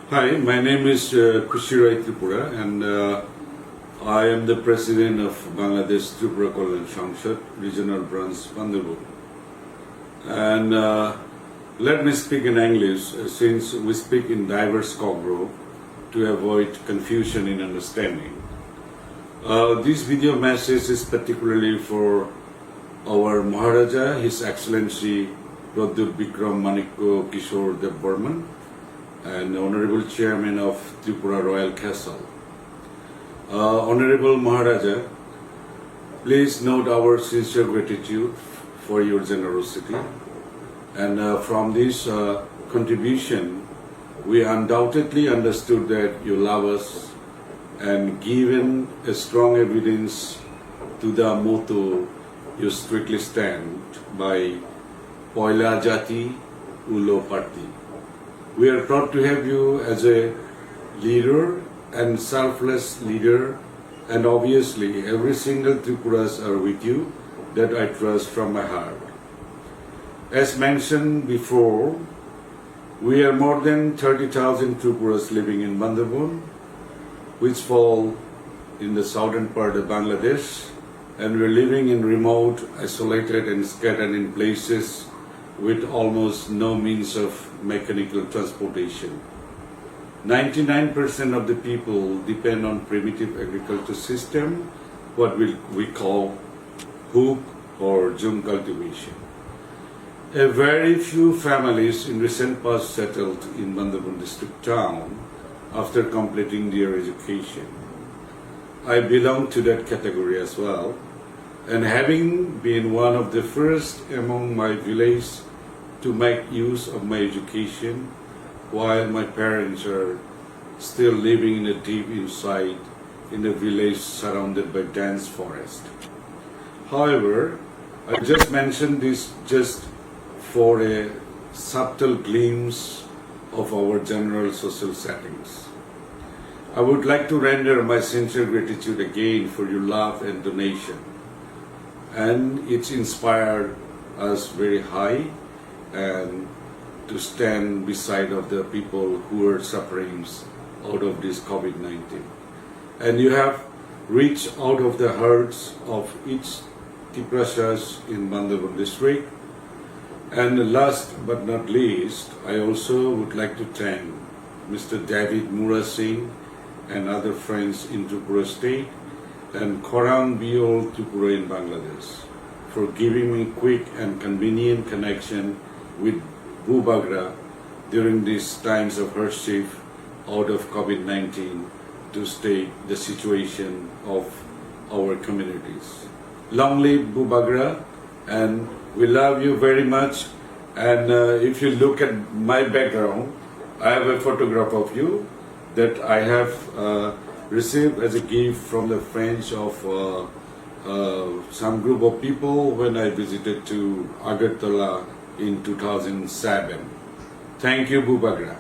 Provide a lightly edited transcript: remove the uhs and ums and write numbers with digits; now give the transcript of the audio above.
Hi, my name is Khushirai Tripura and I am the president of Bangladeshi Tripura Kalyan Sangshad regional branch Bangaladish. And let me speak in English since we speak in diverse Kogro to avoid confusion in understanding. This video message is particularly for our Maharaja, His Excellency Pradyot Vikram Manikko Kishore Dev Burman, and Honorable Chairman of Tripura Royal Castle. Honorable Maharaja, please note our sincere gratitude for your generosity. And from this contribution, we undoubtedly understood that you love us and given a strong evidence to the motto you strictly stand by, Poila Jati Ulo Parti. We are proud to have you as a leader and selfless leader, and obviously every single Tripuras are with you, that I trust from my heart. As mentioned before, we are more than 30,000 Tripuras living in Bandarbon, which fall in the southern part of Bangladesh, and we're living in remote, isolated and scattered in places with almost no means of mechanical transportation. 99% of the people depend on primitive agriculture system, what we call hook or jung cultivation. A very few families in recent past settled in Bandarbon district town after completing their education. I belong to that category as well, and having been one of the first among my village to make use of my education while my parents are still living in a deep inside in a village surrounded by dense forest. However, I just mentioned this just for a subtle glimpse of our general social settings. I would like to render my sincere gratitude again for your love and donation, and it's inspired us very high and to stand beside of the people who are suffering out of this COVID-19. And you have reached out of the hearts of each Triprashas in Bandarbon district. And last but not least, I also would like to thank Mr. David Mura Singh and other friends in Tripura state and Khorang Biol Tripura in Bangladesh for giving me quick and convenient connection with BUBAGRA during these times of hardship out of COVID-19 to stay the situation of our communities. Long live BUBAGRA, and we love you very much. And if you look at my background, I have a photograph of you that I have received as a gift from the friends of some group of people when I visited to Agartala in 2007. Thank you, BUBAGRA.